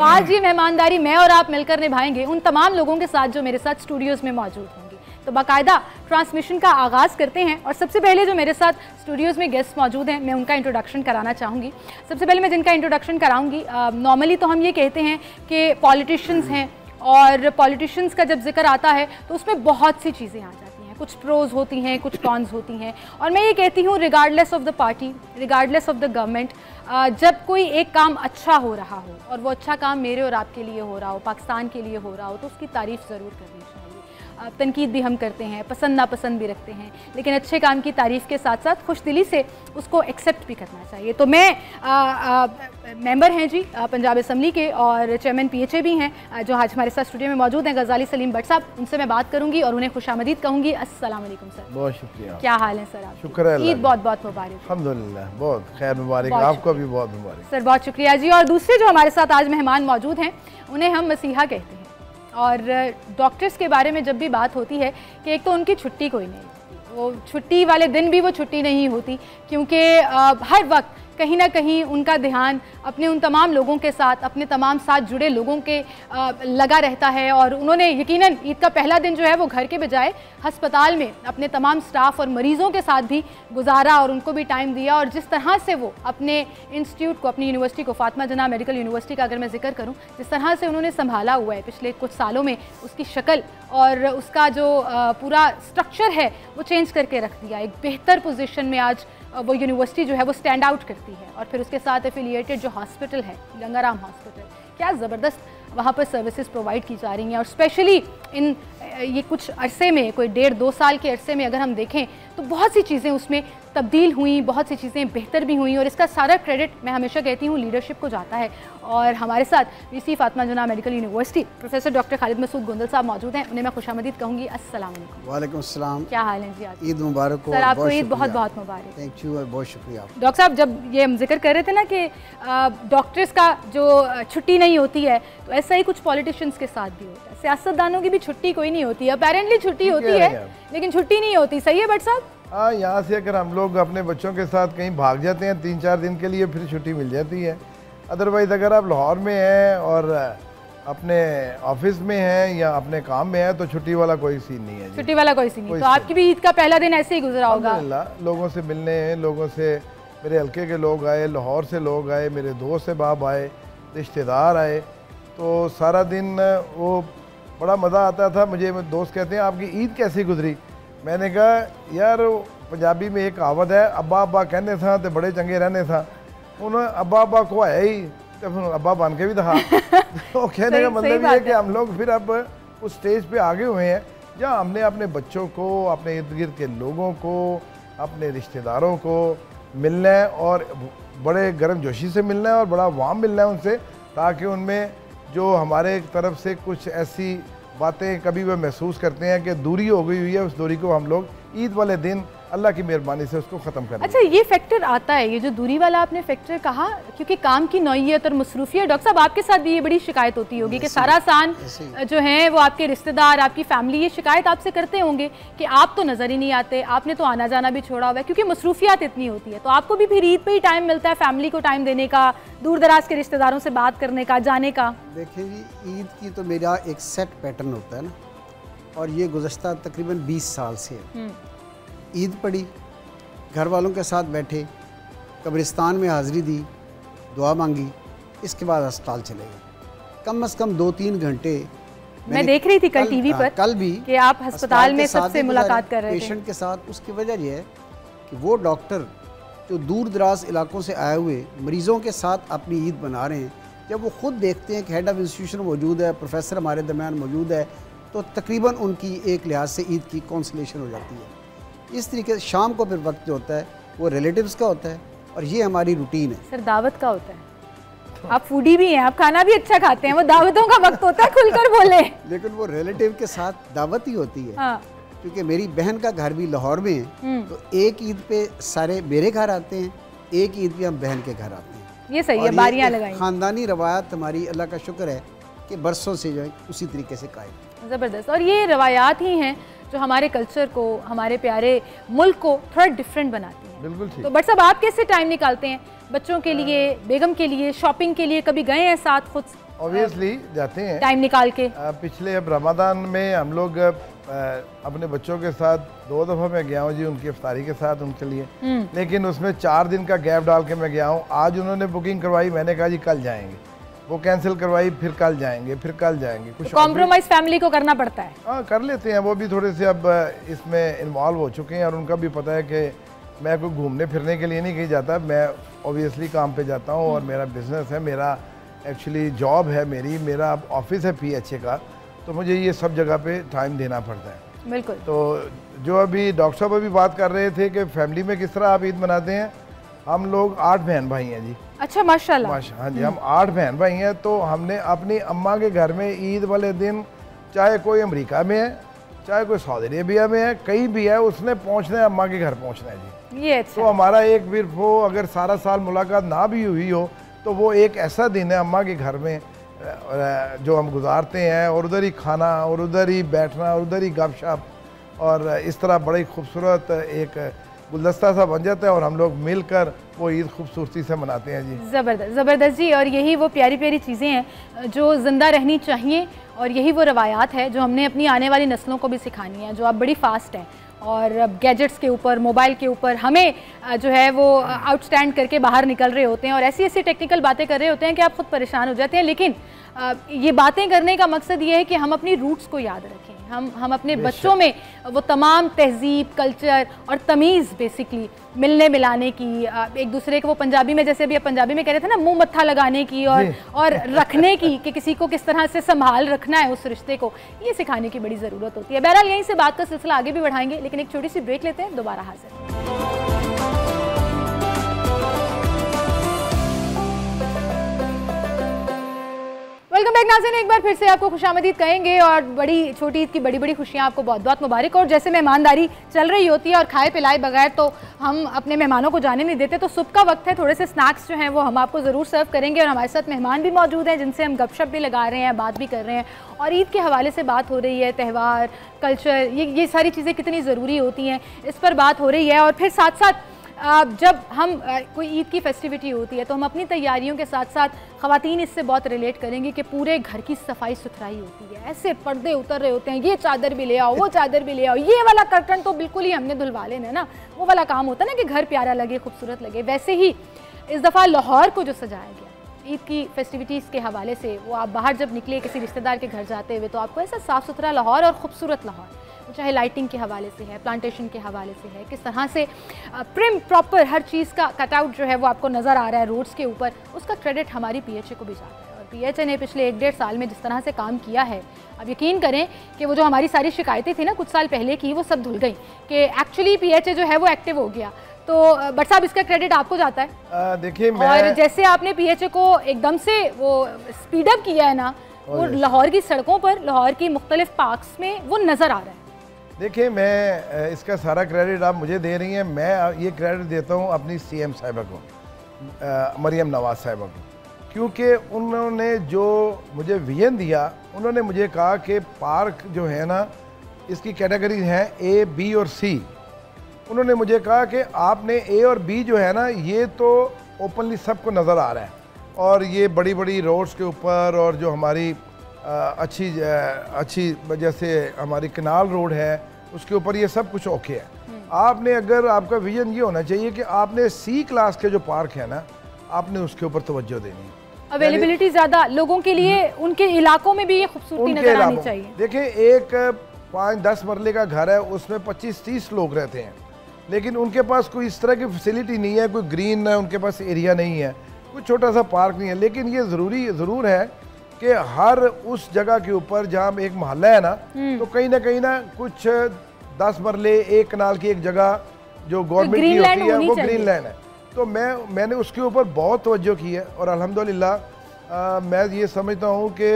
आज ये मेहमानदारी मैं और आप मिलकर निभाएंगे उन तमाम लोगों के साथ जो मेरे साथ स्टूडियोज़ में मौजूद होंगे। तो बाकायदा ट्रांसमिशन का आगाज़ करते हैं और सबसे पहले जो मेरे साथ स्टूडियोज़ में गेस्ट मौजूद हैं मैं उनका इंट्रोडक्शन कराना चाहूँगी। सबसे पहले मैं जिनका इंट्रोडक्शन कराऊँगी, नॉर्मली तो हम ये कहते हैं कि पॉलिटिशियंस हैं और पॉलिटिशियंस का जब जिक्र आता है तो उसमें बहुत सी चीज़ें आ जाती हैं, कुछ प्रोज होती हैं, कुछ कॉन्स होती हैं। और मैं ये कहती हूँ regardless of the party, regardless of the government, जब कोई एक काम अच्छा हो रहा हो और वो अच्छा काम मेरे और आपके लिए हो रहा हो, पाकिस्तान के लिए हो रहा हो, तो उसकी तारीफ़ ज़रूर करनी चाहिए। तनकीद भी हम करते हैं, पसंद नापसंद भी रखते हैं, लेकिन अच्छे काम की तारीफ़ के साथ साथ खुश दिली से उसको एक्सेप्ट भी करना चाहिए। तो मैं मेंबर हैं जी पंजाब असम्बली के और चेयरमैन PHA भी हैं जो आज हमारे साथ स्टूडियो में मौजूद हैं, गजाली सलीम भट्ट साहब। उनसे मैं बात करूंगी और उन्हें खुशामदीद कहूँगी। अस्सलाम वालेकुम सर। बहुत शुक्रिया। क्या हाल है सर? आप शुक्र है। ईद बहुत बहुत मुबारक। अल्हम्दुलिल्लाह, बहुत खैर मुबारक, आपको भी बहुत मुबारक सर। बहुत शुक्रिया जी। और दूसरे जो हमारे साथ आज मेहमान मौजूद हैं उन्हें हम मसीहा कहते हैं। और डॉक्टर्स के बारे में जब भी बात होती है कि एक तो उनकी छुट्टी कोई नहीं होती, वो छुट्टी वाले दिन भी वो छुट्टी नहीं होती, क्योंकि हर वक्त कहीं ना कहीं उनका ध्यान अपने उन तमाम लोगों के साथ, अपने तमाम साथ जुड़े लोगों के लगा रहता है। और उन्होंने यकीनन ईद का पहला दिन जो है वो घर के बजाय अस्पताल में अपने तमाम स्टाफ और मरीज़ों के साथ भी गुजारा और उनको भी टाइम दिया। और जिस तरह से वो अपने इंस्टीट्यूट को, अपनी यूनिवर्सिटी को, फातिमा जनाह मेडिकल यूनिवर्सिटी का अगर मैं जिक्र करूँ, जिस तरह से उन्होंने संभाला हुआ है पिछले कुछ सालों में, उसकी शक्ल और उसका जो पूरा स्ट्रक्चर है वो चेंज करके रख दिया। एक बेहतर पोजीशन में आज वो यूनिवर्सिटी जो है वो स्टैंड आउट करती है। और फिर उसके साथ एफिलिएटेड जो हॉस्पिटल है, गंगाराम हॉस्पिटल, क्या ज़बरदस्त वहाँ पर सर्विसेज प्रोवाइड की जा रही हैं। और स्पेशली इन ये कुछ अरसे में, कोई 1.5-2 साल के अरसे में अगर हम देखें तो बहुत सी चीज़ें उसमें तब्दील हुई, बहुत सी चीज़ें बेहतर भी हुई। और इसका सारा क्रेडिट मैं हमेशा कहती हूँ लीडरशिप को जाता है। और हमारे साथ VC Fatima Jinnah medical university professor doctor Khalid Masood Gondal साहब मौजूद हैं, उन्हें मैं खुशामदीद कहूँगी। अस्सलाम वालेकुम। वालेकुम अस्सलाम। क्या हाल है जी? आज ईद मुबारक हो सर। आपको ईद बहुत बहुत मुबारक। थैंक यू और बहुत शुक्रिया। डॉक्टर साहब, जब ये हम जिक्र कर रहे थे ना कि डॉक्टर्स का जो छुट्टी नहीं होती है, तो ऐसा ही कुछ पॉलिटिशियंस के साथ भी होता है। सियासतदानों की भी छुट्टी कोई नहीं होती है, अपेरेंटली छुट्टी होती है लेकिन छुट्टी नहीं होती। सही है भट्ट साहब? हाँ, यहाँ से अगर हम लोग अपने बच्चों के साथ कहीं भाग जाते हैं 3-4 दिन के लिए, फिर छुट्टी मिल जाती है। अदरवाइज़ अगर आप लाहौर में हैं और अपने ऑफिस में हैं या अपने काम में हैं तो छुट्टी वाला कोई सीन नहीं है। छुट्टी वाला कोई सीन नहीं। तो आपकी भी ईद का पहला दिन ऐसे ही गुजरा होगा? अल्हम्दुलिल्लाह, लोगों से मिलने हैं, लोगों से, मेरे हल्के के लोग आए, लाहौर से लोग आए, मेरे दोस्त अहबाब आए, रिश्तेदार आए, तो सारा दिन वो बड़ा मज़ा आता था। मुझे दोस्त कहते हैं आपकी ईद कैसी गुजरी? मैंने कहा यार पंजाबी में एक कहावत है, अब्बा अब्बा कहने था तो बड़े चंगे रहने था। उन्होंने अब्बा अब्बा को है ही तो फिर अब्बा बन के भी दिखा। तो कहने का मतलब ये है कि हम लोग फिर अब उस स्टेज पे आगे हुए हैं जहाँ हमने अपने बच्चों को, अपने इर्द गिर्द के लोगों को, अपने रिश्तेदारों को मिलना है और बड़े गर्मजोशी से मिलना है और बड़ा वाम मिलना है उनसे, ताकि उनमें जो हमारे तरफ से कुछ ऐसी बातें कभी वह महसूस करते हैं कि दूरी हो गई हुई है, उस दूरी को हम लोग ईद वाले दिन अल्लाह की मेहरबानी से उसको ख़त्म कर। अच्छा, ये फैक्टर आता है, ये जो दूरी वाला आपने फैक्टर कहा, क्योंकि काम की नौइयत और मसरूफियत। डॉक्टर साहब, आपके साथ भी ये बड़ी शिकायत होती होगी कि सारा सान जो है वो आपके रिश्तेदार, आपकी फैमिली ये शिकायत आपसे करते होंगे कि आप तो नज़र ही नहीं आते, आपने तो आना जाना भी छोड़ा हुआ है, क्योंकि मसरूफियात इतनी होती है। तो आपको भी फिर ईद पर ही टाइम मिलता है फैमिली को टाइम देने का, दूर दराज के रिश्तेदारों से बात करने का, जाने का? देखिए जी, ईद की तो मेरा एक सेट पैटर्न होता है ना, और ये गुज़श्ता तकरीबन 20 साल से है। ईद पड़ी, घर वालों के साथ बैठे, कब्रिस्तान में हाज़िरी दी, दुआ मांगी, इसके बाद अस्पताल चले गए। कम से कम 2-3 घंटे मैं देख रही थी कल टीवी पर, कल भी कि आप अस्पताल में सबसे मुलाकात कर रहे थे पेशेंट के साथ। उसकी वजह यह है कि वो डॉक्टर जो दूर दराज इलाकों से आए हुए मरीज़ों के साथ अपनी ईद बना रहे हैं, जब वो ख़ुद देखते हैं कि हेड ऑफ इंस्टीट्यूशन मौजूद है, प्रोफेसर हमारे दरमियान मौजूद है, तो तकरीबन उनकी एक लिहाज से ईद की कॉन्सलेशन हो जाती है। इस तरीके से शाम को फिर वक्त जो होता है वो रिलेटिव्स का होता है और ये हमारी रूटीन है। सर, दावत का होता है। आप फूडी भी हैं, आप खाना भी अच्छा खाते हैं, वो दावतों का वक्त होता है, खुलकर बोले। लेकिन वो रिलेटिव के साथ दावत ही होती है। हाँ। क्योंकि मेरी बहन का घर भी लाहौर में है, तो एक ईद पे सारे मेरे घर आते हैं, एक ईद पे हम बहन के घर आते हैं। ये सही है, बारियां लगाई। खानदानी रवायात हमारी, अल्लाह का शुक्र है कि बरसों से जो है उसी तरीके से कायम। ज़बरदस्त। और ये रवायात ही हैं जो हमारे कल्चर को, हमारे प्यारे मुल्क को थोड़ा डिफरेंट बनाती हैं। बिल्कुल ठीक। तो बट साहब, आप कैसे टाइम निकालते हैं बच्चों के लिए, बेगम के लिए, शॉपिंग के लिए? कभी गए हैं साथ खुद? ऑब्वियसली जाते हैं टाइम निकाल के? पिछले अब रमज़ान में हम लोग अपने बच्चों के साथ 2 दफ़ा मैं गया हूँ जी, उनकी इफ्तारी के साथ उनके लिए, लेकिन उसमें 4 दिन का गैप डाल के मैं गया हूँ। आज उन्होंने बुकिंग करवाई, मैंने कहा जी कल जाएंगे, वो कैंसिल करवाई, फिर कल जाएंगे, फिर कल जाएंगे। कुछ कॉम्प्रोमाइज़ फैमिली को करना पड़ता है। हाँ कर लेते हैं, वो भी थोड़े से अब इसमें इन्वॉल्व हो चुके हैं और उनका भी पता है कि मैं कोई घूमने फिरने के लिए नहीं कहीं जाता, मैं ऑब्वियसली काम पे जाता हूँ और मेरा बिजनेस है, मेरा एक्चुअली जॉब है, मेरा ऑफिस है PHA का, तो मुझे ये सब जगह पे टाइम देना पड़ता है। बिल्कुल। तो जो अभी डॉक्टर साहब अभी बात कर रहे थे कि फैमिली में किस तरह आप ईद मनाते हैं, हम लोग 8 बहन भाई हैं जी। अच्छा, माशाल्लाह। हाँ जी, हम 8 बहन भाई हैं। तो हमने अपनी अम्मा के घर में ईद वाले दिन, चाहे कोई अमेरिका में है, चाहे कोई सऊदी अरेबिया में है, कहीं भी है, उसने पहुँचना है, अम्मा के घर पहुँचना है जी। ये अच्छा। तो हमारा एक भी वो अगर सारा साल मुलाकात ना भी हुई हो तो वो एक ऐसा दिन है अम्मा के घर में जो हम गुजारते हैं, और उधर ही खाना और उधर ही बैठना और उधर ही गपशप, और इस तरह बड़ी खूबसूरत एक गुलदस्ता सा बन जाता है और हम लोग मिलकर वो ईद खूबसूरती से मनाते हैं जी। ज़बरदस्त, ज़बरदस्त जी। और यही वो प्यारी प्यारी चीज़ें हैं जो ज़िंदा रहनी चाहिए, और यही वो रवायात है जो हमने अपनी आने वाली नस्लों को भी सिखानी है, जो अब बड़ी फास्ट हैं और गैजेट्स के ऊपर, मोबाइल के ऊपर हमें जो है वो आउटस्टैंड करके बाहर निकल रहे होते हैं और ऐसी ऐसी टेक्निकल बातें कर रहे होते हैं कि आप खुद परेशान हो जाते हैं। लेकिन ये बातें करने का मकसद ये है कि हम अपनी रूट्स को याद रखें, हम अपने बच्चों में वो तमाम तहजीब, कल्चर और तमीज़ बेसिकली मिलने मिलाने की, एक दूसरे को, वो पंजाबी में जैसे अभी आप पंजाबी में कह रहे थे ना, मुंह मत्था लगाने की और रखने की, कि किसी को किस तरह से संभाल रखना है उस रिश्ते को, ये सिखाने की बड़ी ज़रूरत होती है। बहरहाल यहीं से बात का सिलसिला आगे भी बढ़ाएंगे, लेकिन एक छोटी सी ब्रेक लेते हैं, दोबारा हाजिर। वेलकम बैक नाज़रीन, एक बार फिर से आपको खुशामदीद कहेंगे और बड़ी छोटी ईद की बड़ी बड़ी खुशियाँ आपको बहुत बहुत मुबारक। और जैसे मेहमानदारी चल रही होती है और खाए पिलाए बगैर तो हम अपने मेहमानों को जाने नहीं देते, तो सुबह का वक्त है, थोड़े से स्नैक्स जो हैं वो हम आपको ज़रूर सर्व करेंगे। और हमारे साथ मेहमान भी मौजूद हैं जिनसे हम गपशप भी लगा रहे हैं, बात भी कर रहे हैं, और ईद के हवाले से बात हो रही है, त्यौहार, कल्चर, ये सारी चीज़ें कितनी ज़रूरी होती हैं, इस पर बात हो रही है। और फिर साथ साथ जब हम कोई ईद की फेस्टिविटी होती है तो हम अपनी तैयारियों के साथ साथ ख़वातीन इससे बहुत रिलेट करेंगे कि पूरे घर की सफाई सुथराई होती है, ऐसे पर्दे उतर रहे होते हैं, ये चादर भी ले आओ, वो चादर भी ले आओ, ये वाला कर्टन तो बिल्कुल ही हमने धुलवा लेना है ना, वो वाला काम होता है ना कि घर प्यारा लगे, खूबसूरत लगे। वैसे ही इस दफ़ा लाहौर को जो सजाया गया ईद की फेस्टिविटीज़ के हवाले से, वो आप बाहर जब निकले किसी रिश्तेदार के घर जाते हुए तो आपको ऐसा साफ़ सुथरा लाहौर और ख़ूबसूरत लाहौर, चाहे लाइटिंग के हवाले से है, प्लांटेशन के हवाले से है, किस तरह से प्रिम प्रॉपर हर चीज़ का कटआउट जो है वो आपको नज़र आ रहा है रोड्स के ऊपर, उसका क्रेडिट हमारी PHA को भी जाता है। और PHA ने पिछले 1-1.5 साल में जिस तरह से काम किया है, अब यकीन करें कि वो जो हमारी सारी शिकायतें थी ना कुछ साल पहले की, वो सब धुल गई, कि एक्चुअली PHA जो है वो एक्टिव हो गया। तो बट साहब, इसका क्रेडिट आपको जाता है। देखिए, और जैसे आपने PHA को एकदम से वो स्पीड अप किया है ना, वो लाहौर की सड़कों पर, लाहौर की मुख्तलिफ पार्क्स में वो नज़र आ रहा है। देखिए, मैं इसका सारा क्रेडिट आप मुझे दे रही हैं, मैं ये क्रेडिट देता हूँ अपनी CM साहिबा को, मरियम नवाज साहिबा को, क्योंकि उन्होंने जो मुझे विजन दिया, उन्होंने मुझे कहा कि पार्क जो है ना, इसकी कैटेगरी हैं A, B और C। उन्होंने मुझे कहा कि आपने A और B जो है ना, ये तो ओपनली सबको नज़र आ रहा है, और ये बड़ी बड़ी रोड्स के ऊपर, और जो हमारी अच्छी जैसे हमारी कनाल रोड है उसके ऊपर, ये सब कुछ ओके है। आपने, अगर आपका विजन ये होना चाहिए कि आपने C क्लास के जो पार्क है ना, आपने उसके ऊपर तवज्जो देनी है, अवेलेबिलिटी ज़्यादा लोगों के लिए, उनके इलाकों में भी ये खूबसूरती नजर आनी चाहिए। देखिए, एक 5-10 मरले का घर है, उसमें 25-30 लोग रहते हैं, लेकिन उनके पास कोई इस तरह की फैसिलिटी नहीं है, कोई ग्रीन है, उनके पास एरिया नहीं है, कोई छोटा सा पार्क नहीं है। लेकिन ये ज़रूर है कि हर उस जगह के ऊपर जहाँ एक मोहल्ला है ना, तो कहीं ना कुछ 10 मरले, एक कनाल की एक जगह जो गवर्नमेंट की होती है, वो ग्रीन लैंड है। तो मैंने उसके ऊपर बहुत तवज्जो की है, और अल्हम्दुलिल्लाह मैं ये समझता हूँ कि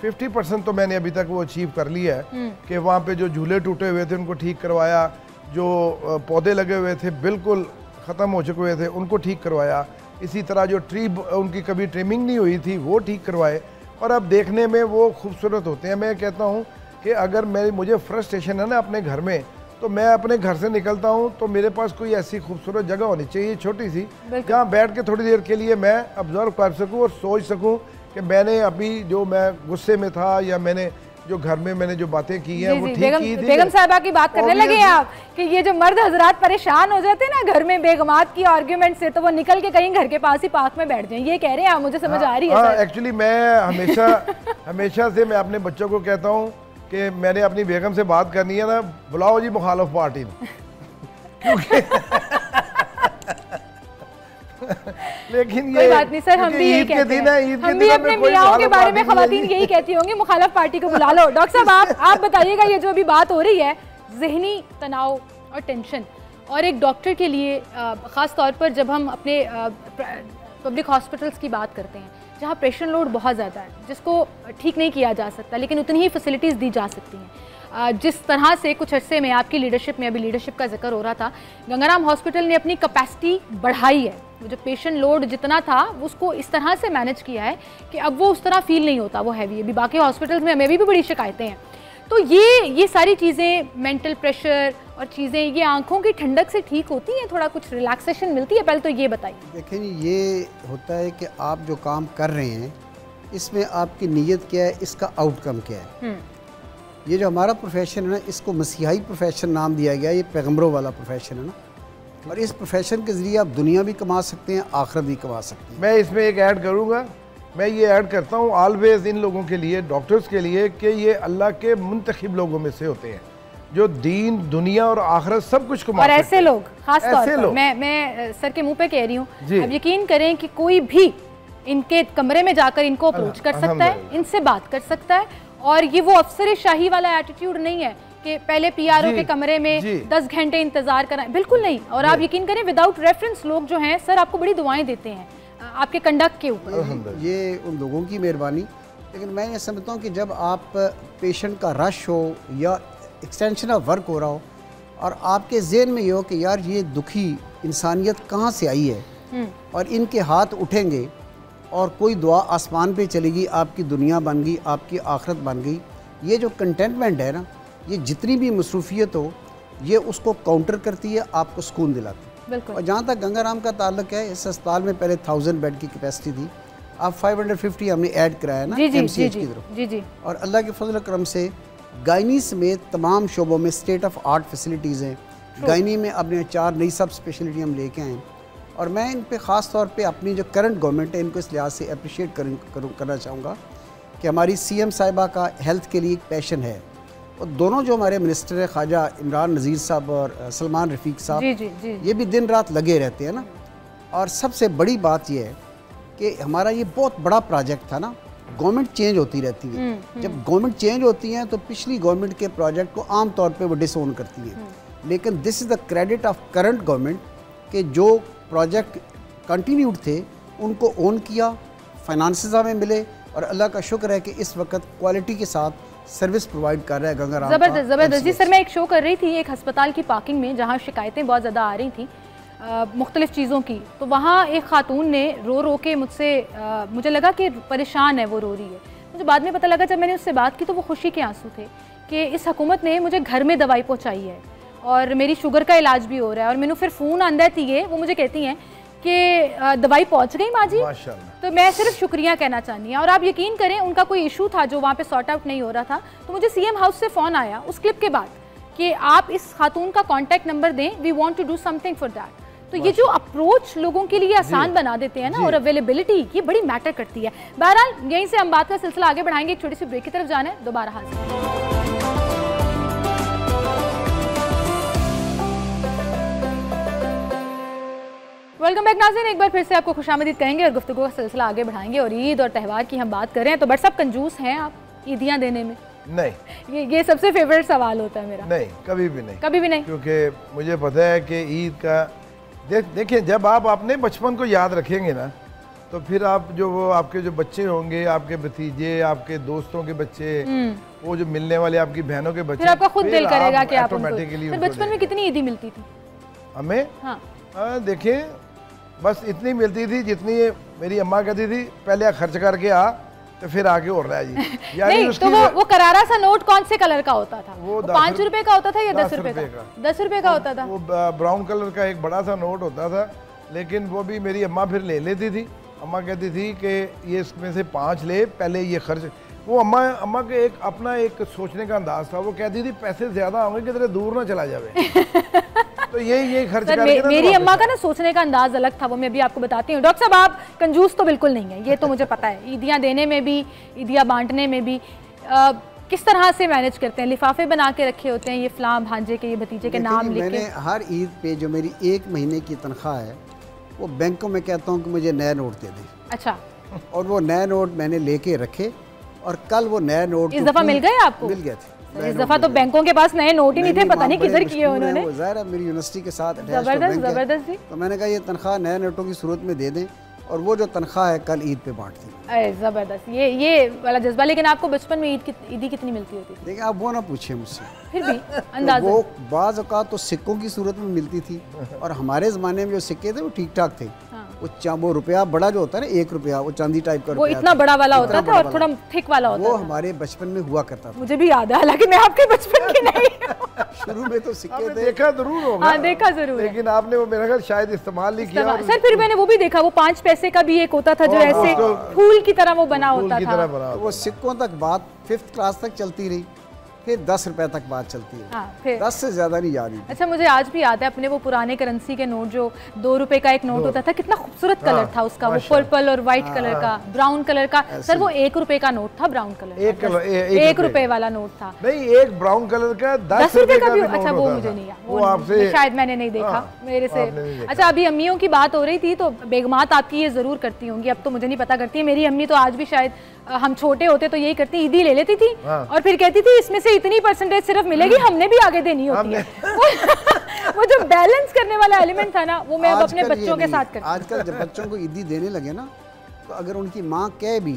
50% तो मैंने अभी तक वो अचीव कर लिया है, कि वहाँ पे जो झूले टूटे हुए थे उनको ठीक करवाया, जो पौधे लगे हुए थे बिल्कुल ख़त्म हो चुके हुए थे उनको ठीक करवाया, इसी तरह जो ट्री उनकी कभी ट्रिमिंग नहीं हुई थी वो ठीक करवाए, और अब देखने में वो खूबसूरत होते हैं। मैं कहता हूँ कि अगर मुझे फ्रस्ट्रेशन है ना अपने घर में, तो मैं अपने घर से निकलता हूँ तो मेरे पास कोई ऐसी खूबसूरत जगह होनी चाहिए, छोटी सी, जहाँ बैठ के थोड़ी देर के लिए मैं ऑब्जर्व कर सकूँ और सोच सकूँ कि मैंने अभी जो मैं गुस्से में था या मैंने जो घर में मैंने जो बातें की हैं वो ठीक की थी। बेगम साहिबा की बात करने लगे हैं आप कि ये जो मर्द हजरात परेशान हो जाते हैं ना घर में बेगमात की आर्ग्यूमेंट से, तो वो निकल के कहीं घर के पास ही पार्क में बैठ जाएं, ये कह रहे हैं आप? मुझे समझ आ रही है। एक्चुअली मैं हमेशा से मैं अपने बच्चों को कहता हूँ कि मैंने अपनी बेगम से बात करनी है ना, बुलाओ जी मुखालिफ पार्टी में लेकिन ये कोई बात नहीं सर, हम भी यही कहते हैं, हम भी अपने मियाओं के बारे में खवातीन यही कहती होंगी, मुखालिफ पार्टी को बुला लो। डॉक्टर साहब आप बताइएगा, ये जो अभी बात हो रही है ज़हनी तनाव और टेंशन, और एक डॉक्टर के लिए ख़ास तौर पर जब हम अपने पब्लिक हॉस्पिटल्स की बात करते हैं जहाँ प्रेशर लोड बहुत ज़्यादा है, जिसको ठीक नहीं किया जा सकता लेकिन उतनी ही फैसिलिटीज़ दी जा सकती हैं, जिस तरह से कुछ अरसे में आपकी लीडरशिप में, अभी लीडरशिप का जिक्र हो रहा था, गंगाराम हॉस्पिटल ने अपनी कैपेसिटी बढ़ाई है। वो जो पेशेंट लोड जितना था उसको इस तरह से मैनेज किया है कि अब वो उस तरह फील नहीं होता, वो हैवी है। अभी बाकी हॉस्पिटल्स में हमें भी बड़ी शिकायतें हैं। तो ये सारी चीज़ें, मेंटल प्रेशर और चीज़ें, ये आंखों की ठंडक से ठीक होती हैं? थोड़ा कुछ रिलैक्सेशन मिलती है? पहले तो ये बताइए। देखिए, ये होता है कि आप जो काम कर रहे हैं इसमें आपकी नीयत क्या है, इसका आउटकम क्या है। ये जो हमारा प्रोफेशन है ना, इसको मसीहाई प्रोफेशन नाम दिया गया, ये पैगंबरों वाला प्रोफेशन है ना, और इस प्रोफेशन के ज़रिए आप दुनिया भी कमा सकते हैं, आखिरत भी कमा सकते हैं। मैं इसमें एक ऐड करूँगा, मैं ये ऐड करता हूँ ऑलवेज इन लोगों के लिए, डॉक्टर्स के लिए, कि ये अल्लाह के मुंतखब लोगों में से होते हैं जो दीन, दुनिया और आखिरत सब कुछ कमा सकते हैं। और ऐसे लोग खास तौर पर मैं सर के मुंह पे कह रही हूँ, अब यकीन करें कि कोई भी इनके कमरे में जाकर इनको अप्रोच कर सकता है, इनसे बात कर सकता है, और ये वो अफसर शाही वाला एटीट्यूड नहीं है कि पहले पीआरओ के कमरे में 10 घंटे इंतजार कराएं, बिल्कुल नहीं। और आप यकीन करें विदाउट रेफरेंस लोग जो हैं सर आपको बड़ी दुआएं देते हैं आपके कंडक्ट के ऊपर। ये उन लोगों की मेहरबानी। लेकिन मैं ये समझता हूँ कि जब आप पेशेंट का रश हो या एक्सटेंशन ऑफ वर्क हो रहा हो और आपके जहन में ये हो कि यार ये दुखी इंसानियत कहाँ से आई है और इनके हाथ उठेंगे और कोई दुआ आसमान पे चलेगी, आपकी दुनिया बन गई, आपकी आखिरत बन गई, ये जो कंटेंटमेंट है ना, ये जितनी भी मसरूफियत हो ये उसको काउंटर करती है, आपको सुकून दिलाती है। और जहाँ तक गंगाराम का ताल्लुक है, इस अस्पताल में पहले 1000 बेड की कैपेसिटी थी, अब 550 हमने ऐड कराया ना एमसीएच की तरफ। और अल्लाह के फजल करम से गायनी समेत तमाम शोबों में स्टेट ऑफ आर्ट फैसिलिटीज़ हैं। गायनी में अपने 4 नई सब स्पेशलिटी हम लेके आए, और मैं इन पे ख़ास तौर पे अपनी जो करंट गवर्नमेंट है इनको इस लिहाज से अप्रिशिएट करना चाहूँगा कि हमारी सीएम साहिबा का हेल्थ के लिए एक पैशन है, और दोनों जो हमारे मिनिस्टर हैं ख्वाजा इमरान नज़ीर साहब और सलमान रफ़ीक साहब, ये भी दिन रात लगे रहते हैं ना। और सबसे बड़ी बात यह है कि हमारा ये बहुत बड़ा प्रोजेक्ट था ना, गवर्नमेंट चेंज होती रहती है, जब गवर्नमेंट चेंज होती हैं तो पिछली गवर्नमेंट के प्रोजेक्ट को आम तौर पे वो डिसओन करती है, लेकिन this is the credit of current government कि जो प्रोजेक्ट कंटिन्यूड थे उनको ओन किया, फाइनेंसेस हमें मिले, और अल्लाह का शुक्र है कि इस वक्त क्वालिटी के साथ सर्विस प्रोवाइड कर रहा है गंगाराम। ज़बरदस्त जी। सर मैं एक शो कर रही थी एक अस्पताल की पार्किंग में जहाँ शिकायतें बहुत ज़्यादा आ रही थी मुख्तलिफ़ चीज़ों की, तो वहाँ एक खातून ने रो के मुझसे, मुझे लगा कि परेशान है, वो रो रही है। मुझे बाद में पता लगा जब मैंने उससे बात की तो वो खुशी के आंसू थे कि इस हुकूमत ने मुझे घर में दवाई पहुँचाई है और मेरी शुगर का इलाज भी हो रहा है। और मैंने फिर फ़ोन आंदा थी, वो मुझे कहती हैं कि दवाई पहुंच गई माँ जी, तो मैं सिर्फ शुक्रिया कहना चाहनी है। और आप यकीन करें उनका कोई इशू था जो वहाँ पे सॉर्ट आउट नहीं हो रहा था, तो मुझे सीएम हाउस से फ़ोन आया उस क्लिप के बाद कि आप इस खातून का कॉन्टैक्ट नंबर दें, we want to do something for that. तो ये जो अप्रोच लोगों के लिए आसान बना देते हैं ना, और अवेलेबिलिटी, ये बड़ी मैटर करती है। बहरहाल यहीं से हम बात का सिलसिला आगे बढ़ाएंगे, एक छोटी सी ब्रेक की तरफ जाना है, दोबारा हाजिर। वेलकम बैक नाज़रीन, एक बार फिर से आपको खुशामदीद कहेंगे और गुफ्तगू का सिलसिला आगे बढ़ाएंगे। और ईद और त्यौहार की हम बात कर रहे हैं, तो बट सब कंजूस हैं आप ईदियाँ देने में? नहीं, ये सबसे फेवरेट सवाल होता है मेरा। नहीं, कभी भी नहीं, कभी भी नहीं, क्योंकि मुझे पता है कि ईद का देखिए, जब आप अपने बचपन को याद रखेंगे ना, तो फिर आप जो वो आपके जो बच्चे होंगे, आपके भतीजे, आपके दोस्तों के बच्चे, वो जो मिलने वाले आपकी बहनों के बच्चे, फिर आपका खुद दिल करेगा कि आप ऑटोमेटिकली। बचपन में कितनी ईदी मिलती थी हमें? हाँ, देखिए बस इतनी मिलती थी जितनी मेरी अम्मा कहती थी, पहले खर्च करके आ तो फिर आगे हो रहा है जी। यानी नहीं, तो वो करारा सा नोट कौन से कलर का होता था? वो 5 रुपए का होता था या 10 रुपए का? 10 रुपए का होता था। वो ब्राउन कलर का एक बड़ा सा नोट होता था, लेकिन वो भी मेरी अम्मा फिर ले लेती थी अम्मा कहती थी कि ये इसमें से 5 ले, पहले ये खर्च। वो अम्मा के एक अपना एक सोचने का अंदाज था। वो कहती थी पैसे ज़्यादा होंगे किधर दूर ना चला जावे तो यही खर्च करके मेरी अम्मा का ना सोचने का अंदाज अलग था, वो मैं अभी आपको बताती हूँ। डॉक्टर साहब आप कंजूस तो बिल्कुल नहीं है, ये तो मुझे पता है। ईदियाँ देने में भी, ईदियाँ बांटने में भी किस तरह से मैनेज करते हैं? लिफाफे बना के रखे होते हैं ये फलां भांजे के, ये भतीजे के नाम लिख के? मैंने हर ईद पे जो मेरी 1 महीने की तनख्वाह है वो बैंकों में कहता हूँ कि मुझे नया नोट दे दें। अच्छा। और वो नया नोट मैंने लेके रखे और कल वो नया नोट इस दफ़ा मिल गए आपको? मिल गए थे। इस दफ़ा तो बैंकों के पास नए नोट ही नहीं थे, पता नहीं किधर किए उन्होंने। ज़ाहिर है मेरी यूनिवर्सिटी के साथ जबरदस्त जी। तो मैंने कहा ये तनख्वाह नए नोटों की सूरत में दे दें और वो जो तनख्वाह है कल ईद पे बांट दी। ज़बरदस्त, ये वाला जज्बा। लेकिन आपको बचपन में ईदी कितनी मिलती होती थी? देखिए आप वो ना पूछिए मुझसे, फिर भी अंदाज़ा। वो बाज़ औक़ात तो सिक्कों की सूरत में मिलती थी और हमारे ज़माने में जो सिक्के थे वो ठीक ठाक थे। वो रुपया बड़ा जो होता है ना, 1 रुपया, वो चांदी टाइप का, वो इतना बड़ा वाला होता था और थोड़ा थिक वाला होता था। वो हमारे बचपन में हुआ करता था। मुझे भी याद है, हालांकि मैं आपके बचपन की नहीं शुरू में तो सिक्के थे। देखा जरूर होगा। हाँ, देखा जरूर, लेकिन आपने वो मेरा ख्याल शायद इस्तेमाल नहीं किया। सर फिर मैंने वो भी देखा, वो 5 पैसे का भी एक होता था जो ऐसे फूल की तरह वो बना होता था। वो सिक्कों तक बात 5th क्लास तक चलती रही, फिर 10 रुपए तक बात चलती है। हाँ, फिर 10 से ज्यादा नहीं याद है। अच्छा, मुझे आज भी याद है अपने वो पुराने करेंसी के नोट, जो 2 रुपए का एक नोट होता था, कितना खूबसूरत कलर था उसका, वो पर्पल और व्हाइट कलर का, ब्राउन कलर का। सर वो 1 रुपए का नोट था, ब्राउन कलर, 1 रुपए वाला नोट था। नहीं, एक ब्राउन कलर का 10 रुपए का भी। अच्छा, वो मुझे नहीं, वो आपसे शायद मैंने नहीं देखा, मेरे से। अच्छा, अभी अम्मियों की बात हो रही थी तो बेगमात आपकी ये जरूर करती होंगी, अब तो मुझे नहीं पता करती है। मेरी अम्मी तो आज भी, शायद हम छोटे होते तो यही करती, ईदी ले लेती थी और फिर कहती थी इसमें से इतनी परसेंटेज सिर्फ मिलेगी, हमने भी आगे देनी होती है। वो जो बैलेंस करने वाला एलिमेंट था ना, वो मैं अब अपने बच्चों के साथ करती हूं। आजकल जब बच्चों को ईदी देने लगे ना, तो अगर उनकी माँ कहे भी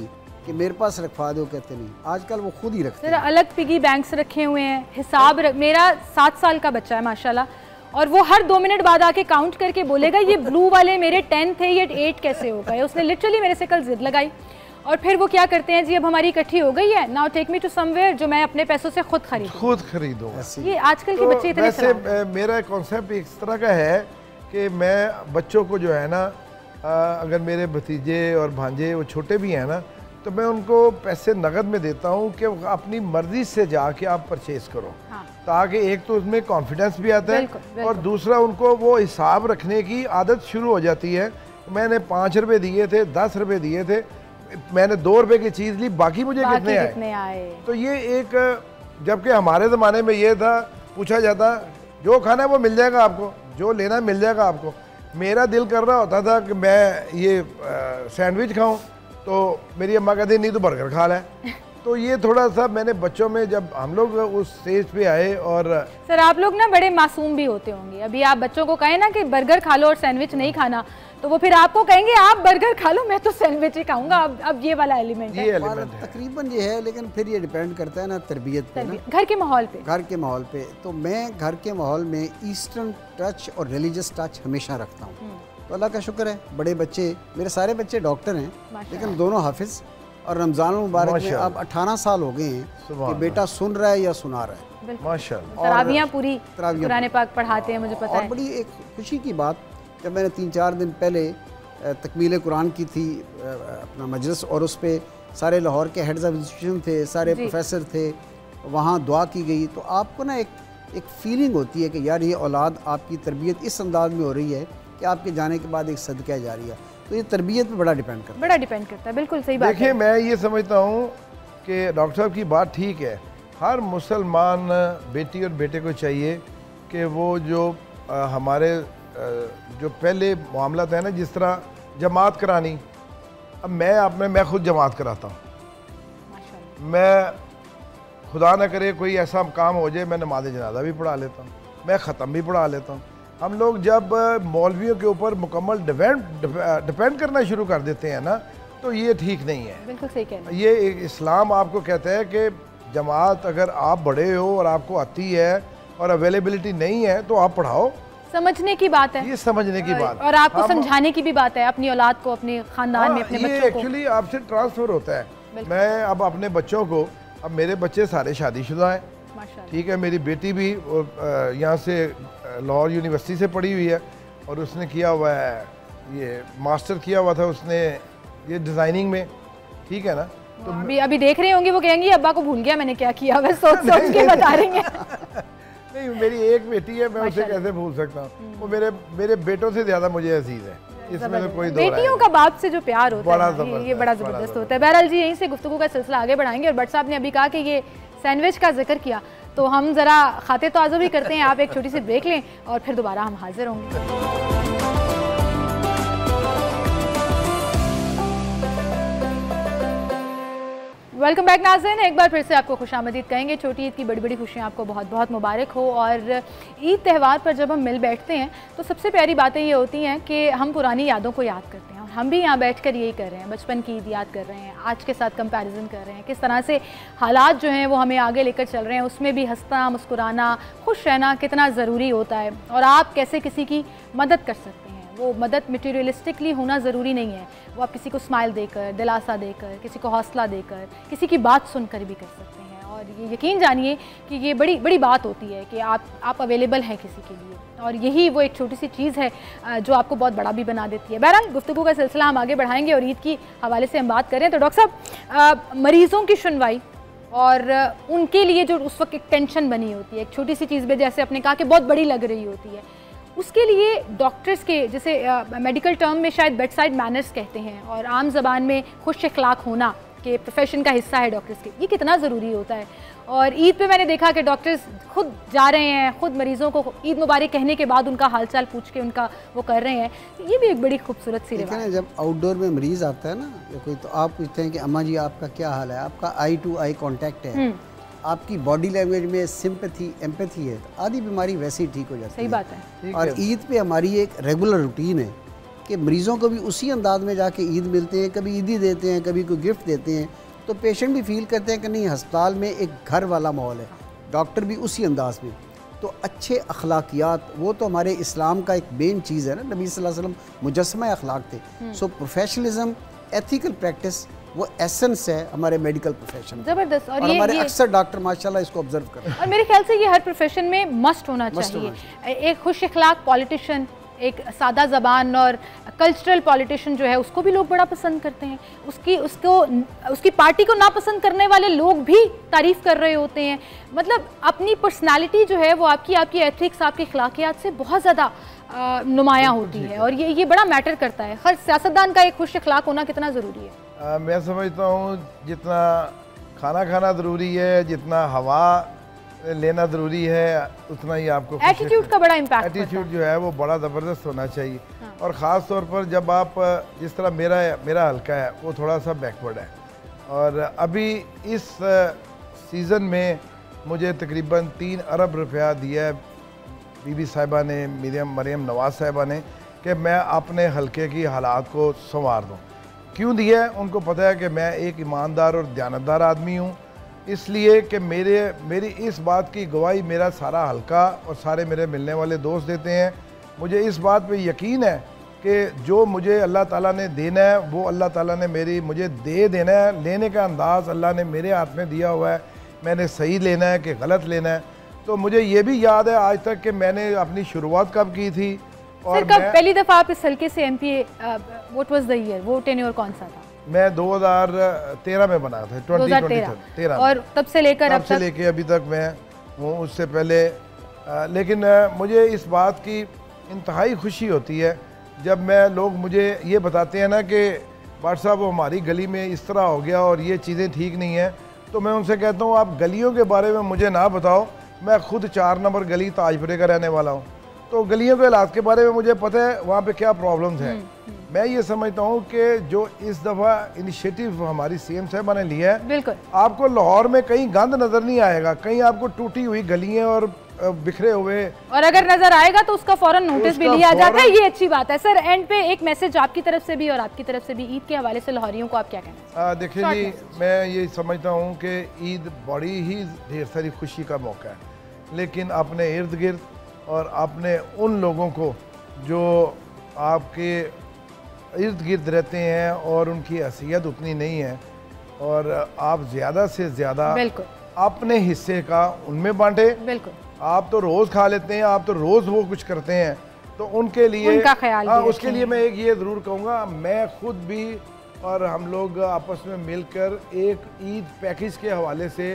कि मेरे पास रखवा दो, कहते नहीं, आजकल वो खुद ही रखते हैं। अलग पिगी बैंक्स रखे हुए हैं, हिसाब मेरा 7 साल का बच्चा है माशाल्लाह, और वो हर 2 मिनट बाद आके काउंट करके बोलेगा ये ब्लू वाले मेरे 10 थे, ये 8 कैसे हो गए। उसने लिटरली मेरे से कल जिद लगाई। और फिर वो क्या करते हैं जी, अब हमारी इकट्ठी हो गई है, now take me to somewhere, जो मैं अपने पैसों से खुद खरीदूंगा। ये आजकल के बच्चे इतने वैसे मेरा कॉन्सेप्ट इस तरह का है कि मैं बच्चों को जो है ना, अगर मेरे भतीजे और भांजे वो छोटे भी हैं ना, तो मैं उनको पैसे नगद में देता हूँ कि अपनी मर्जी से जाके आप परचेज करो। हाँ। ताकि एक तो उसमें कॉन्फिडेंस भी आता है और दूसरा उनको वो हिसाब रखने की आदत शुरू हो जाती है। मैंने 5 रुपए दिए थे, 10 रुपए दिए थे, मैंने 2 रुपए की चीज़ ली, बाकी मुझे कितने आए। तो ये एक, जबकि हमारे ज़माने में ये था, पूछा जाता जो खाना है वो मिल जाएगा आपको, जो लेना मिल जाएगा आपको। मेरा दिल कर रहा होता था कि मैं ये सैंडविच खाऊं, तो मेरी अम्मा कहती नहीं तो बर्गर खा ले। तो ये थोड़ा सा मैंने बच्चों में, जब हम लोग उस स्टेज पे आए। और सर आप लोग ना बड़े मासूम भी होते होंगे, अभी आप बच्चों को कहें ना कि बर्गर खा लो और सैंडविच नहीं खाना, तो वो फिर आपको कहेंगे आप बर्गर खा लो, मैं तो सैंडविच ही खाऊंगा। अब ये वाला एलिमेंट है, तकरीबन ये है। लेकिन फिर ये डिपेंड करता है ना तरबियत पे, ना घर के माहौल पे। घर के माहौल पे तो मैं घर के माहौल में ईस्टर्न टच और रिलीजियस टच हमेशा रखता हूँ। तो अल्लाह का शुक्र है, बड़े बच्चे, मेरे सारे बच्चे डॉक्टर हैं, लेकिन दोनों हाफिज। और रमज़ान मुबारक में अब 18 साल हो गए हैं कि बेटा सुन रहा है या सुना रहा है। माशाअल्लाह। तरावियाँ पूरी कुरान पाक पढ़ाते हैं, मुझे पता है। और बड़ी एक खुशी की बात, जब मैंने 3-4 दिन पहले तकमील कुरान की थी अपना मजलिस, और उस पर सारे लाहौर के हेड्स ऑफ इंस्टीट्यूशन थे, सारे प्रोफेसर थे, वहाँ दुआ की गई। तो आपको ना एक फीलिंग होती है कि यार ये औलाद आपकी तरबियत इस अंदाज में हो रही है कि आपके जाने के बाद एक सदका जारिया। तो ये तरबियत पे बड़ा डिपेंड करता है। बिल्कुल सही बात है। देखिए, मैं ये समझता हूँ कि डॉक्टर साहब की बात ठीक है। हर मुसलमान बेटी और बेटे को चाहिए कि वो जो हमारे जो पहले मामला था ना, जिस तरह जमात करानी, अब मैं खुद जमात कराता हूँ। मैं खुदा न करे कोई ऐसा काम हो जाए, मैं नमाज जनाजा भी पढ़ा लेता हूँ, मैं ख़त्म भी पढ़ा लेता हूँ। हम लोग जब मौलवियों के ऊपर मुकम्मल डिपेंड करना शुरू कर देते हैं ना, तो ये ठीक नहीं है। बिल्कुल सही कह रहे हैं। ये इस्लाम आपको कहता है कि जमात अगर आप बड़े हो और आपको आती है और अवेलेबिलिटी नहीं है तो आप पढ़ाओ। समझने की बात है, ये समझने की बात और आपको समझाने की भी बात है अपनी औलाद को, अपने खानदान में अपने बच्चों को। एक्चुअली आपसे ट्रांसफर होता है। मैं अब अपने बच्चों को, अब मेरे बच्चे सारे शादीशुदा हैं, ठीक है। मेरी बेटी भी यहाँ से लाहौर यूनिवर्सिटी से पढ़ी हुई है और उसने किया हुआ है, ये मास्टर किया हुआ था उसने ये डिज़ाइनिंग में, ठीक है ना। तो अभी देख रहे होंगे, वो कहेंगी अब्बा को भूल गया मैंने क्या किया, बस सोच सोच के बता रही हैं। नहीं, मेरी एक बेटी है, मैं उसे कैसे भूल सकता हूँ। वो मेरे बेटों से ज़्यादा मुझे अजीज है, इसमें तो कोई दो राय बेटियों का बाप से जो प्यार होता है ये बड़ा ज़बरदस्त होता है। बहरहाल जी, यहीं से गुफ्तगू का सिलसिला आगे बढ़ाएंगे। और भट्ट साहब ने अभी कहा कि ये सैंडविच का जिक्र किया, तो हम ज़रा खाते तो आज़ो भी करते हैं। आप एक छोटी सी ब्रेक लें और फिर दोबारा हम हाजिर होंगे। वेलकम बैक नाज़रीन, एक बार फिर से आपको खुशामदीद कहेंगे। छोटी ईद की बड़ी बड़ी खुशियाँ आपको बहुत बहुत मुबारक हो। और ईद त्यौहार पर जब हम मिल बैठते हैं तो सबसे प्यारी बातें ये होती हैं कि हम पुरानी यादों को याद करते हैं। और हम भी यहाँ बैठकर यही कर रहे हैं, बचपन की ईद याद कर रहे हैं, आज के साथ कंपैरिजन कर रहे हैं, किस तरह से हालात जो हैं वो हमें आगे लेकर चल रहे हैं, उसमें भी हंसना, मुस्कुराना, खुश रहना कितना ज़रूरी होता है। और आप कैसे किसी की मदद कर सकते हैं। वो मदद मटेरियलिस्टिकली होना ज़रूरी नहीं है, वो आप किसी को स्माइल देकर, दिलासा देकर, किसी को हौसला देकर, किसी की बात सुनकर भी कर सकते हैं। और ये यकीन जानिए कि ये बड़ी बड़ी बात होती है कि आप अवेलेबल हैं किसी के लिए, और यही वो एक छोटी सी चीज़ है जो आपको बहुत बड़ा भी बना देती है। बहरहाल गुफ्तगू का सिलसिला हम आगे बढ़ाएंगे और ईद की हवाले से हम बात करें तो डॉक्टर साहब, मरीज़ों की सुनवाई और उनके लिए जो उस वक्त एक टेंशन बनी होती है, एक छोटी सी चीज़ में जैसे आपने कहा कि बहुत बड़ी लग रही होती है, उसके लिए डॉक्टर्स के जैसे मेडिकल टर्म में शायद बेड साइड मैनर्स कहते हैं और आम ज़बान में खुश अखलाक होना कि प्रोफेशन का हिस्सा है डॉक्टर्स के, ये कितना ज़रूरी होता है। और ईद पे मैंने देखा कि डॉक्टर्स खुद जा रहे हैं, खुद मरीज़ों को ईद मुबारक कहने के बाद उनका हालचाल पूछ के उनका वो कर रहे हैं, तो ये भी एक बड़ी खूबसूरत सी रिवायत है। जब आउटडोर में मरीज़ आता है ना या कोई, तो आप पूछते हैं कि अम्मा जी आपका क्या हाल है, आपका आई टू आई कॉन्टैक्ट है, आपकी बॉडी लैंग्वेज में सिंपैथी एम्पैथी है, तो आधी बीमारी वैसे ही ठीक हो जाती है। सही बात है। और ईद पे हमारी एक रेगुलर रूटीन है कि मरीज़ों को भी उसी अंदाज में जाके ईद मिलते हैं, कभी ईदी देते हैं, कभी कोई गिफ्ट देते हैं, तो पेशेंट भी फील करते हैं कि नहीं अस्पताल में एक घर वाला माहौल है, डॉक्टर भी उसी अंदाज में। तो अच्छे अखलाकियात वो तो हमारे इस्लाम का एक मेन चीज़ है ना, नबी सल्लल्लाहु अलैहि वसल्लम मुजस्समा अखलाक थे। सो प्रोफेशनलिज्म, एथिकल प्रैक्टिस वो एसेंस है हमारे मेडिकल प्रोफेशन। जबरदस्त। और हमारे अक्सर डॉक्टर माशाल्लाह इसको ऑब्जर्व करते हैं। और मेरे ख्याल से ये हर प्रोफेशन में मस्ट होना चाहिए। एक खुश अखलाक पॉलिटिशियन, एक सादा ज़बान और कल्चरल पॉलिटिशियन जो है उसको भी लोग बड़ा पसंद करते हैं, उसकी पार्टी को नापसंद करने वाले लोग भी तारीफ़ कर रहे होते हैं। मतलब अपनी पर्सनालिटी जो है वो आपकी एथिक्स, आपकी अखलाकियात से बहुत ज़्यादा नुमायाँ होती है और ये बड़ा मैटर करता है। हर सियासतदान का एक खुश अखलाक होना कितना ज़रूरी है। मैं समझता हूँ जितना खाना खाना ज़रूरी है, जितना हवा लेना ज़रूरी है, उतना ही आपको एटीट्यूड का बड़ा इम्पैक्ट, एटीट्यूड जो है वो बड़ा ज़बरदस्त होना चाहिए। हाँ। और ख़ास तौर पर जब आप, जिस तरह मेरा हल्का है वो थोड़ा सा बैकवर्ड है, और अभी इस सीज़न में मुझे तकरीबन 3 अरब रुपया दिया है बीबी साहिबा ने, मरियम नवाज साहिबा ने, कि मैं अपने हल्के की हालात को संवार दूँ। क्यों दिया है? उनको पता है कि मैं एक ईमानदार और दयानतदार आदमी हूँ, इसलिए कि मेरी इस बात की गवाही मेरा सारा हल्का और सारे मेरे मिलने वाले दोस्त देते हैं। मुझे इस बात पे यकीन है कि जो मुझे अल्लाह ताला ने देना है वो अल्लाह ताला ने मुझे दे देना है। लेने का अंदाज़ अल्लाह ने मेरे हाथ में दिया हुआ है, मैंने सही लेना है कि गलत लेना है। तो मुझे ये भी याद है आज तक कि मैंने अपनी शुरुआत कब की थी और कब पहली दफ़ा आप इस हल्के से MPA, what was the year, वो टेन्योर कौन सा था? मैं 2013 में बना था, 2013 और तब से लेकर अभी तक मैं हूँ। उससे पहले लेकिन मुझे इस बात की इंतहाई खुशी होती है जब लोग मुझे ये बताते हैं ना कि भाट साहब वो हमारी गली में इस तरह हो गया और ये चीज़ें ठीक नहीं हैं, तो मैं उनसे कहता हूँ आप गलियों के बारे में मुझे ना बताओ, मैं खुद 4 नंबर गली ताजपुरे का रहने वाला हूँ, तो गलियों के हालात के बारे में मुझे पता है वहाँ पे क्या प्रॉब्लम्स हैं। मैं ये समझता हूँ कि जो इस दफ़ा इनिशिएटिव हमारी CM साहबा ने लिया है, बिल्कुल आपको लाहौर में कहीं गंद नज़र नहीं आएगा, कहीं आपको टूटी हुई गलियाँ और बिखरे हुए, और अगर नजर आएगा तो उसका फौरन नोटिस भी लिया जाता है। ये अच्छी बात है। सर एंड पे एक मैसेज आपकी तरफ से भी और आपकी तरफ से भी ईद के हवाले से लाहौरियों को आप क्या कहना हैं? देखिए जी, मैं ये समझता हूँ कि ईद बड़ी ही ढेर सारी खुशी का मौका है, लेकिन अपने इर्द गिर्द और अपने उन लोगों को जो आपके इर्द गिर्द रहते हैं और उनकी हैसियत उतनी नहीं है, और आप ज़्यादा से ज़्यादा अपने हिस्से का उनमें बांटे। बिल्कुल, आप तो रोज़ खा लेते हैं, आप तो रोज़ वो कुछ करते हैं, तो उनके लिए उनका ख्याल उसके लिए मैं एक ये ज़रूर कहूँगा, मैं खुद भी और हम लोग आपस में मिलकर एक ईद पैकेज के हवाले से,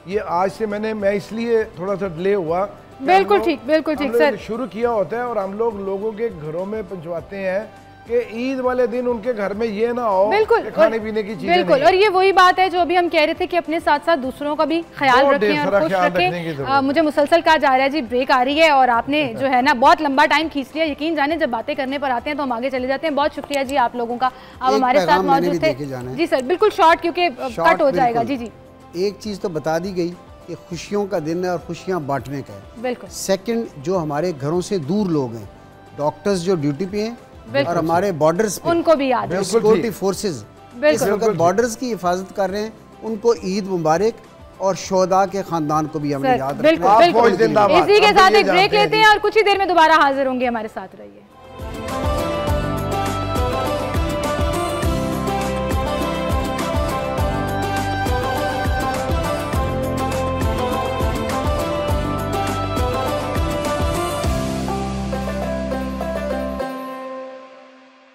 ये आज से मैं इसलिए थोड़ा सा डिले हुआ, बिल्कुल ठीक सर, शुरू किया होता है और हम लोग लोगों के घरों में पहुंचवाते हैं कि ईद वाले दिन उनके घर में ये ना हो कि खाने पीने की चीजें बिल्कुल। और ये वही बात है जो अभी हम कह रहे थे कि अपने साथ साथ दूसरों का भी ख्याल रखें और खुश रखें। मुझे मुसलसल कहा जा रहा है जी ब्रेक आ रही है और आपने जो है ना बहुत लंबा टाइम खींच लिया। यकीन जाने जब बातें करने पर आते हैं तो हम आगे चले जाते हैं। बहुत शुक्रिया जी आप लोगों का, आप हमारे साथ मौजूद थे। जी सर बिल्कुल शॉर्ट क्योंकि कट हो जाएगा। जी जी, एक चीज़ तो बता दी गई कि खुशियों का दिन है और खुशियाँ बांटने का है। बिल्कुल। सेकंड, जो हमारे घरों से दूर लोग हैं, डॉक्टर्स जो ड्यूटी पे हैं और हमारे बॉर्डर्स पे उनको भी याद है, सिक्योरिटी फोर्सेस इस वक्त बॉर्डर्स की हिफाजत कर रहे हैं, उनको ईद मुबारक और शोहदा के खानदान को भी हमें याद रखना है। इसी के साथ एक ब्रेक लेते हैं और कुछ ही देर में दोबारा हाजिर होंगे। हमारे साथ रहिए।